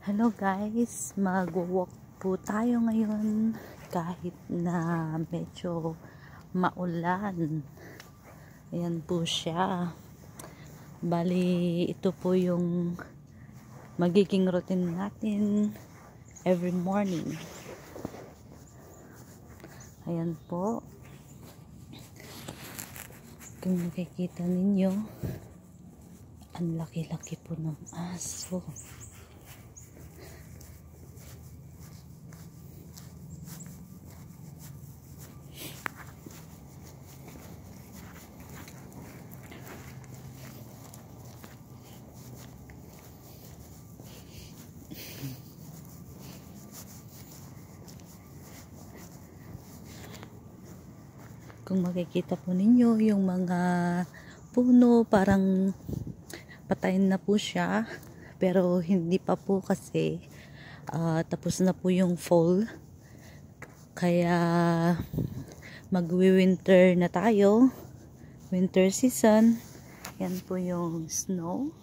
Hello guys, mag-walk po tayo ngayon kahit na medyo maulan. Ayan po siya. Bali, ito po yung magiging routine natin every morning. Ayan po. Kung nakikita ninyo, ang laki-laki po ng aso. Kung makikita po ninyo yung mga puno, parang patayin na po siya, pero hindi pa po kasi tapos na po yung fall, kaya magwi-winter na tayo, winter season. Yan po yung snow,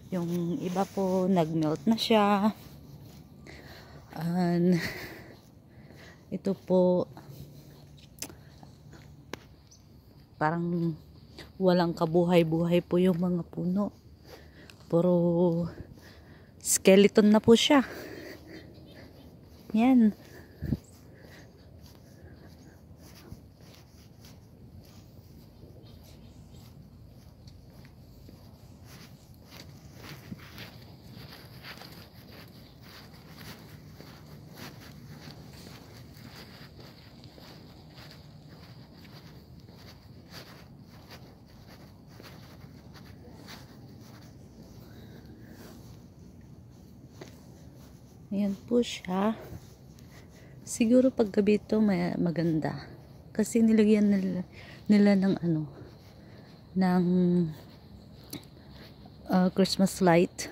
yung iba po nagmelt na siya, and ito po parang walang kabuhay-buhay po yung mga puno. Puro skeleton na po siya. Yan. Ayan po siya. Siguro pag gabi ito maganda. Kasi nilagyan nila ng ng Christmas light.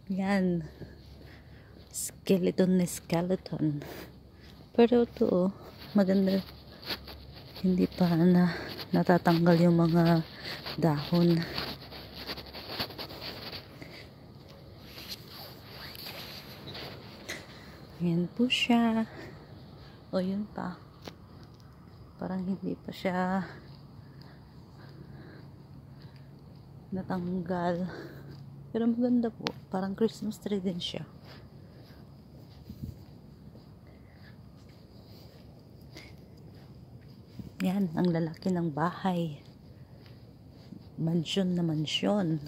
Yan. Skeleton na skeleton. Pero ito maganda. Hindi pa natatanggal yung mga dahon. Ayan po siya. O yun pa. Parang hindi pa siya natanggal. Pero maganda po. Parang Christmas tree din siya. Yan, ang lalaki ng bahay. Mansyon na mansyon.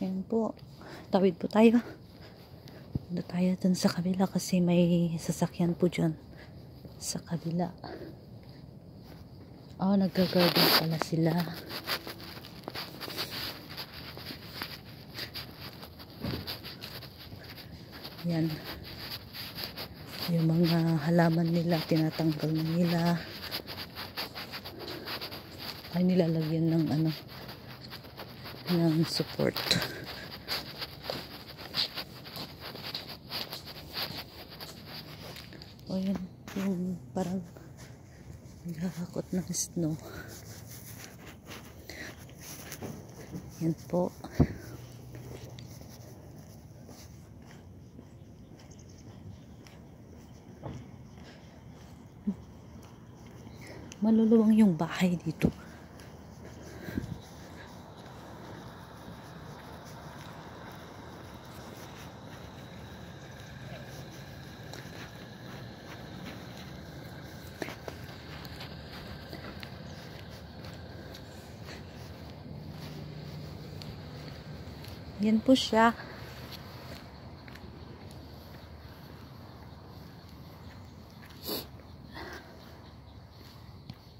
Yan po. Tawid po tayo. Punta tayo dun sa kabila kasi may sasakyan po dyan. Sa kabila. Nagka-garden pala sila. Yan. Yung mga halaman nila, tinatanggal na nila. Ay, nilalagyan ng ng support. O yan, yung parang naghahakot ng snow. Yan po. Maluluwang yung bahay dito. Yan po siya.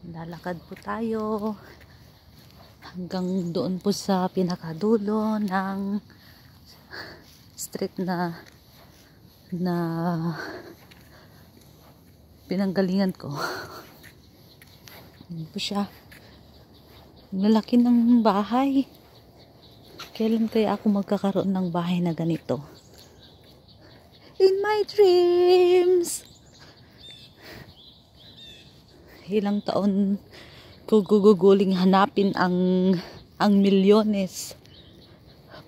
Lalakad po tayo hanggang doon po sa pinakadulo ng street na pinanggalingan ko. Yan po siya. Ang lalaki ng bahay. Kailan kaya ako magkakaroon ng bahay na ganito? In my dreams! Ilang taon ko guguguling hanapin ang milyones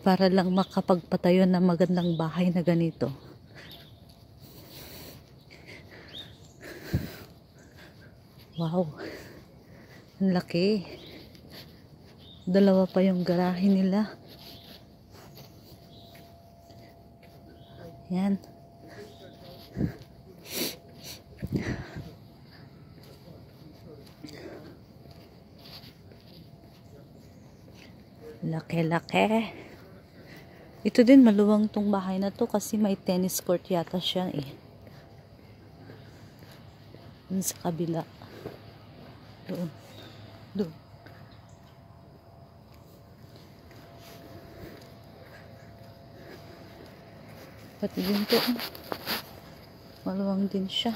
para lang makapagpatayo ng magandang bahay na ganito. Wow! Ang laki. Dalawa pa yung garahe nila. Yan. Laki-laki. Ito din, maluwang tong bahay na to kasi may tennis court yata siya eh. Dun sa kabila. Doon. Doon. Pati din to. Maluwang din siya.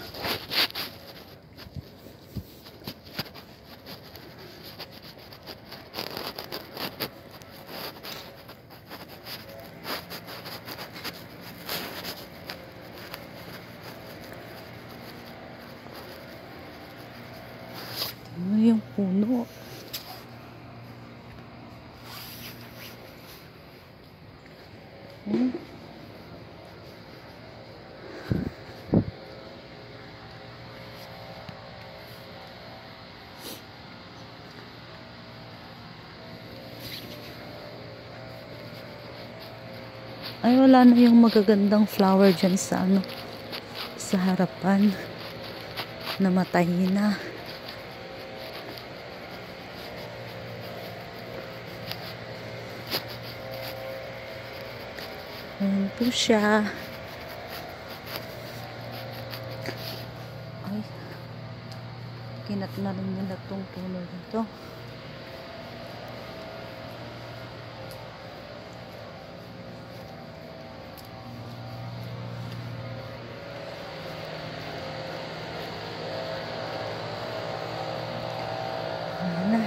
Ano yung puno? Ay, wala na yung magagandang flower dyan sa sa harapan. Namatay na. Ayan po siya. Ay, kinat na rin nila tong puno dito. Ayan na.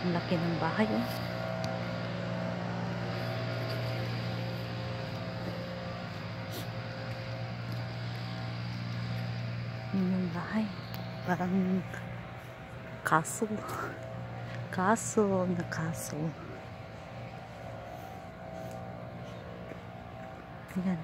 Ang laki ng bahay oh. Yun yung bahay. Parang castle. Castle na castle. Ayan.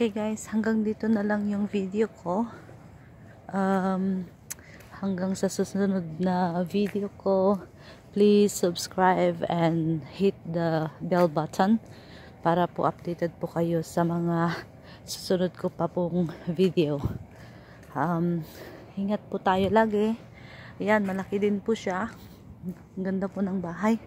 Okay guys, hanggang dito na lang yung video ko. Hanggang sa susunod na video ko, please subscribe and hit the bell button para po updated po kayo sa mga susunod ko pa pong video. Ingat po tayo lagi. Ayan, malaki din po siya. Ang ganda po ng bahay.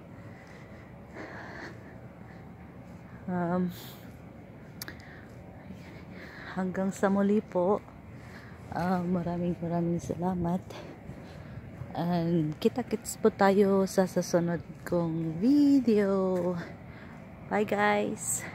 Hanggang sa muli po. Maraming salamat. And kita-kits po tayo sa susunod kong video. Bye guys!